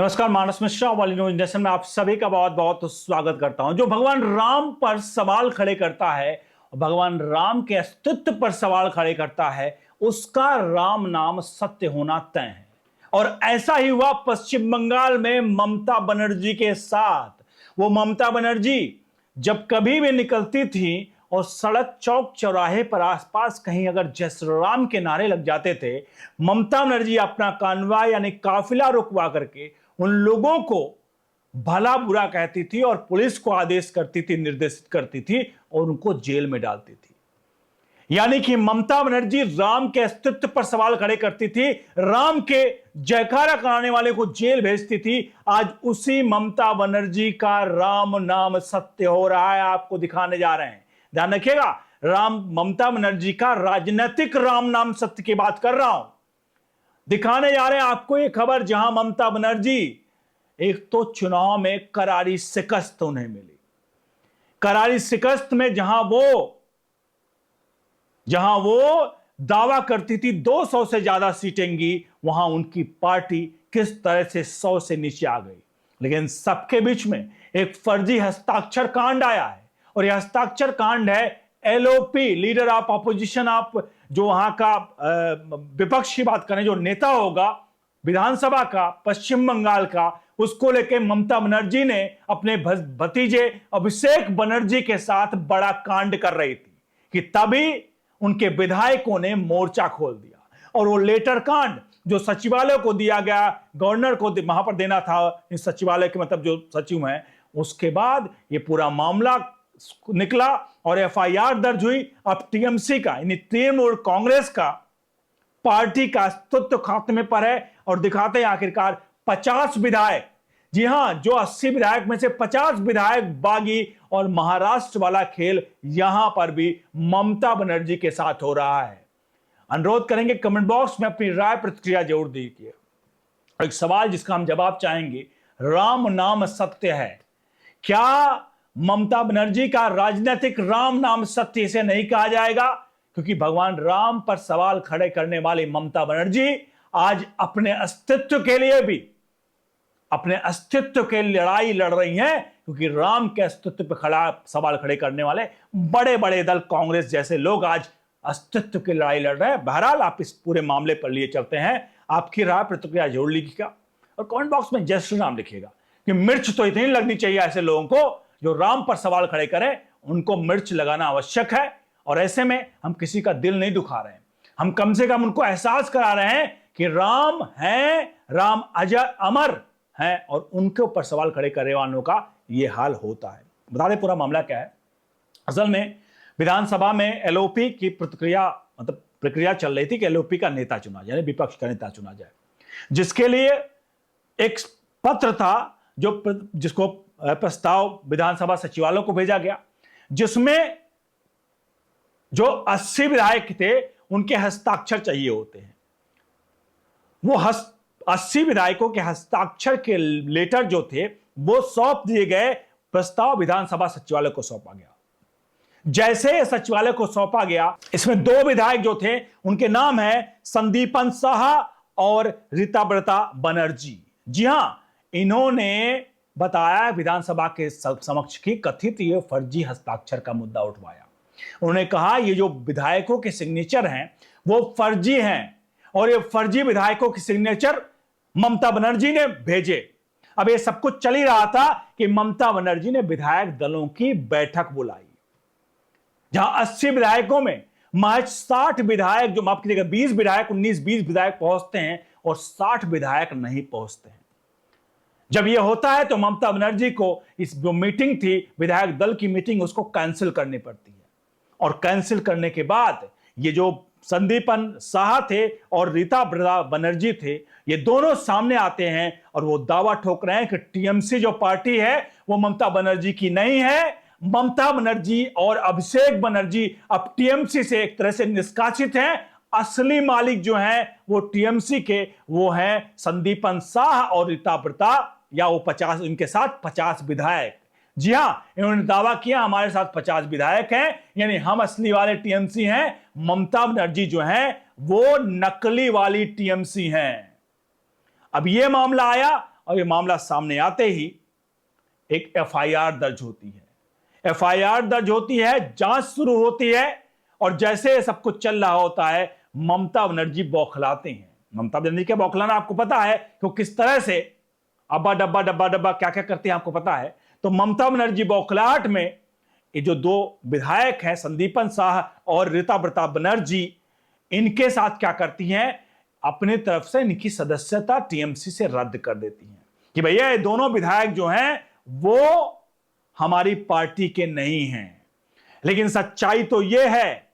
नमस्कार, मानस मिश्रा वाली news nation में आप सभी का बहुत बहुत स्वागत करता हूं। जो भगवान राम पर सवाल खड़े करता है, भगवान राम के अस्तित्व पर सवाल खड़े करता है, उसका राम नाम सत्य होना तय है। और ऐसा ही हुआ पश्चिम बंगाल में ममता बनर्जी के साथ। वो ममता बनर्जी जब कभी भी निकलती थी और सड़क चौक चौराहे पर आसपास कहीं अगर जय श्री राम के नारे लग जाते थे, ममता बनर्जी अपना कानवाय यानी काफिला रुकवा करके उन लोगों को भला बुरा कहती थी और पुलिस को आदेश करती थी, निर्देशित करती थी और उनको जेल में डालती थी। यानी कि ममता बनर्जी राम के अस्तित्व पर सवाल खड़े करती थी, राम के जयकारा कराने वाले को जेल भेजती थी। आज उसी ममता बनर्जी का राम नाम सत्य हो रहा है, आपको दिखाने जा रहे हैं। ध्यान रखिएगा, ममता बनर्जी का राजनीतिक राम नाम सत्य की बात कर रहा हूं। दिखाने जा रहे हैं आपको ये खबर, जहां ममता बनर्जी एक तो चुनाव में करारी शिकस्त उन्हें मिली, करारी शिकस्त में जहां वो दावा करती थी 200 से ज्यादा सीटेंगी, वहां उनकी पार्टी किस तरह से 100 से नीचे आ गई। लेकिन सबके बीच में एक फर्जी हस्ताक्षर कांड आया है और यह हस्ताक्षर कांड है एलओपी, लीडर ऑफ अपोजिशन, आप जो वहां का विपक्ष की बात करें, जो नेता होगा विधानसभा का पश्चिम बंगाल का, उसको लेके ममता बनर्जी ने अपने भतीजे अभिषेक बनर्जी के साथ बड़ा कांड कर रही थी कि तभी उनके विधायकों ने मोर्चा खोल दिया। और वो लेटर कांड जो सचिवालय को दिया गया, गवर्नर को वहां पर देना था, इस सचिवालय के मतलब जो सचिव हैं, उसके बाद ये पूरा मामला निकला और एफआईआर दर्ज हुई। अब टीएमसी का यानी तृणमूल कांग्रेस का पार्टी का अस्तित्व खात्मे पर है और दिखाते हैं आखिरकार 50 विधायक, जी हां, जो 80 विधायक में से 50 विधायक बागी, और महाराष्ट्र वाला खेल यहां पर भी ममता बनर्जी के साथ हो रहा है। अनुरोध करेंगे कमेंट बॉक्स में अपनी राय प्रतिक्रिया जरूर दीजिए। एक सवाल जिसका हम जवाब चाहेंगे, राम नाम सत्य है, क्या ममता बनर्जी का राजनीतिक राम नाम सत्य इसे नहीं कहा जाएगा? क्योंकि भगवान राम पर सवाल खड़े करने वाली ममता बनर्जी आज अपने अस्तित्व के लिए भी, अपने अस्तित्व के लड़ाई लड़ रही हैं, क्योंकि राम के अस्तित्व पर सवाल खड़े करने वाले बड़े बड़े दल कांग्रेस जैसे लोग आज अस्तित्व की लड़ाई लड़ रहे हैं। बहरहाल आप इस पूरे मामले पर लिए चलते हैं, आपकी राय प्रतिक्रिया जरूर लिखिएगा और कमेंट बॉक्स में जय श्री राम लिखिएगा कि मिर्च तो इतनी लगनी चाहिए ऐसे लोगों को जो राम पर सवाल खड़े करें, उनको मिर्च लगाना आवश्यक है। और ऐसे में हम किसी का दिल नहीं दुखा रहे हैं, हम कम से कम उनको एहसास करा रहे हैं कि राम हैं, राम अजर अमर हैं, और उनके ऊपर सवाल खड़े करने वालों का यह हाल होता है। बता दें पूरा मामला क्या है। असल में विधानसभा में एलओपी की प्रक्रिया चल रही थी कि एलओपी का नेता चुना जाए, विपक्ष का नेता चुना जाए, जिसके लिए एक पत्र था जिसको प्रस्ताव विधानसभा सचिवालय को भेजा गया, जिसमें जो 80 विधायक थे उनके हस्ताक्षर चाहिए होते हैं। वो 80 विधायकों के हस्ताक्षर के लेटर जो थे वो सौंप दिए गए, प्रस्ताव विधानसभा सचिवालय को सौंपा गया। जैसे सचिवालय को सौंपा गया, इसमें 2 विधायक जो थे उनके नाम है संदीपन साहा और रीताब्रता बनर्जी। जी हां, इन्होंने बताया विधानसभा के समक्ष की कथित ये फर्जी हस्ताक्षर का मुद्दा उठवाया। उन्होंने कहा ये जो विधायकों के सिग्नेचर हैं वो फर्जी हैं और ये फर्जी विधायकों की सिग्नेचर ममता बनर्जी ने भेजे। अब ये सब कुछ चल ही रहा था कि ममता बनर्जी ने विधायक दलों की बैठक बुलाई, जहां 80 विधायकों में महज 60 विधायक, जो माफ कीजिएगा 20 विधायक, 19-20 विधायक पहुंचते हैं और 60 विधायक नहीं पहुंचते हैं। जब यह होता है तो ममता बनर्जी को इस जो मीटिंग थी, विधायक दल की मीटिंग, उसको कैंसिल करनी पड़ती है। और कैंसिल करने के बाद ये जो संदीपन साहा थे और रीताब्रता बनर्जी थे, ये दोनों सामने आते हैं और वो दावा ठोक रहे हैं कि टीएमसी जो पार्टी है वो ममता बनर्जी की नहीं है। ममता बनर्जी और अभिषेक बनर्जी अब टीएमसी से एक तरह से निष्कासित हैं। असली मालिक जो हैं वो टीएमसी के वो हैं संदीपन साहा और रीताब्रता, या वो 50, इनके साथ 50 विधायक। जी हां, इन्होंने दावा किया हमारे साथ 50 विधायक हैं, यानी हम असली वाले टीएमसी हैं, ममता बनर्जी जो हैं वो नकली वाली टीएमसी हैं। अब यह मामला आया और ये मामला सामने आते ही एक एफआईआर दर्ज होती है। एफआईआर दर्ज होती है, जांच शुरू होती है, और जैसे सब कुछ चल रहा होता है ममता बनर्जी बौखलाते हैं। ममता बनर्जी क्या बौखलाना आपको पता है कि वो किस तरह से अब्बा डब्बा डब्बा डब्बा क्या क्या करते हैं आपको पता है। तो ममता बनर्जी बौखलाहट में ये जो दो विधायक हैं संदीपन साह और रीता प्रताप बनर्जी, इनके साथ क्या करती हैं, अपने तरफ से इनकी सदस्यता टीएमसी से रद्द कर देती हैं कि भैया ये दोनों विधायक जो हैं वो हमारी पार्टी के नहीं हैं। लेकिन सच्चाई तो यह है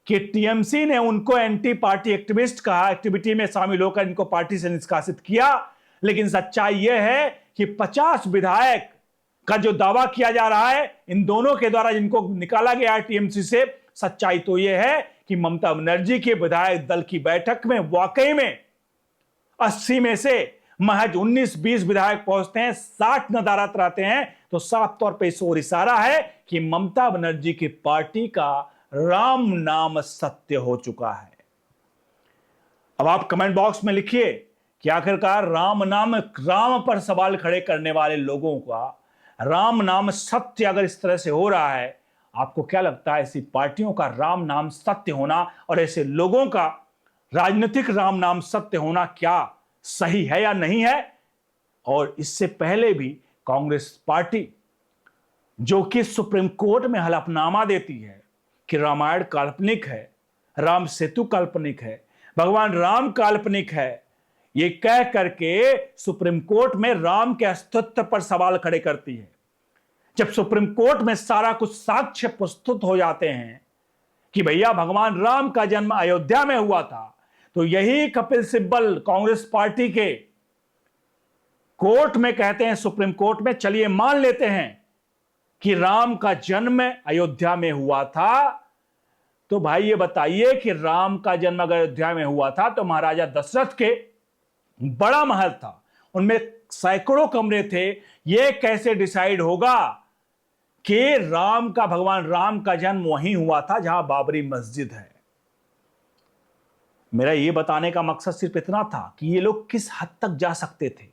कि टीएमसी ने उनको एंटी पार्टी एक्टिविस्ट कहा, एक्टिविटी में शामिल होकर इनको पार्टी से निष्कासित किया। लेकिन सच्चाई यह है कि 50 विधायक का जो दावा किया जा रहा है इन दोनों के द्वारा जिनको निकाला गया टीएमसी से, सच्चाई तो यह है कि ममता बनर्जी के विधायक दल की बैठक में वाकई में 80 में से महज 19-20 विधायक पहुंचते हैं, 60 नदारत रहते हैं। तो साफ तौर पर इस ओर इशारा है कि ममता बनर्जी की पार्टी का राम नाम सत्य हो चुका है। अब आप कमेंट बॉक्स में लिखिए कि आखिरकार राम पर सवाल खड़े करने वाले लोगों का राम नाम सत्य अगर इस तरह से हो रहा है, आपको क्या लगता है ऐसी पार्टियों का राम नाम सत्य होना और ऐसे लोगों का राजनीतिक राम नाम सत्य होना क्या सही है या नहीं है? और इससे पहले भी कांग्रेस पार्टी जो कि सुप्रीम कोर्ट में हलफनामा देती है कि रामायण काल्पनिक है, राम सेतु काल्पनिक है, भगवान राम काल्पनिक है, ये कह करके सुप्रीम कोर्ट में राम के अस्तित्व पर सवाल खड़े करती है। जब सुप्रीम कोर्ट में सारा कुछ साक्ष्य प्रस्तुत हो जाते हैं कि भैया भगवान राम का जन्म अयोध्या में हुआ था, तो यही कपिल सिब्बल कांग्रेस पार्टी के कोर्ट में कहते हैं, सुप्रीम कोर्ट में, चलिए मान लेते हैं कि राम का जन्म अयोध्या में हुआ था। तो भाई ये बताइए कि राम का जन्म अगर अयोध्या में हुआ था तो महाराजा दशरथ के बड़ा महल था, उनमें सैकड़ों कमरे थे, यह कैसे डिसाइड होगा कि भगवान राम का जन्म वहीं हुआ था जहां बाबरी मस्जिद है? मेरा यह बताने का मकसद सिर्फ इतना था कि ये लोग किस हद तक जा सकते थे।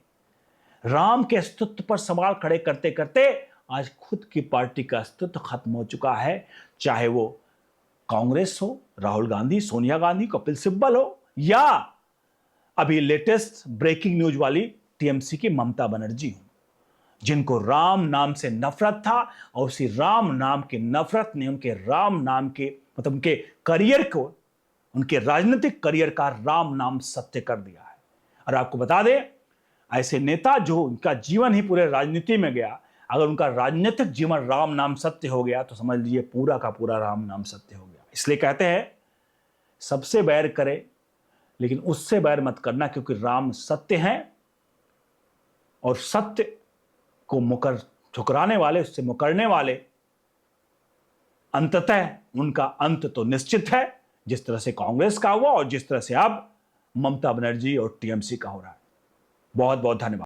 राम के अस्तित्व पर सवाल खड़े करते करते आज खुद की पार्टी का अस्तित्व खत्म हो चुका है, चाहे वो कांग्रेस हो, राहुल गांधी, सोनिया गांधी, कपिल सिब्बल हो, या अभी लेटेस्ट ब्रेकिंग न्यूज वाली टीएमसी की ममता बनर्जी हो, जिनको राम नाम से नफरत था और उसी राम नाम की नफरत ने उनके राम नाम के मतलब उनके करियर को, उनके राजनीतिक करियर का राम नाम सत्य कर दिया है। और आपको बता दें, ऐसे नेता जो उनका जीवन ही पूरे राजनीति में गया, अगर उनका राजनीतिक जीवन राम नाम सत्य हो गया तो समझ लीजिए पूरा का पूरा राम नाम सत्य हो गया। इसलिए कहते हैं सबसे बैर करे लेकिन उससे बैर मत करना, क्योंकि राम सत्य हैं और सत्य को ठुकराने वाले, उससे मुकरने वाले, अंततः उनका अंत तो निश्चित है, जिस तरह से कांग्रेस का हुआ और जिस तरह से अब ममता बनर्जी और टीएमसी का हो रहा है। बहुत बहुत धन्यवाद।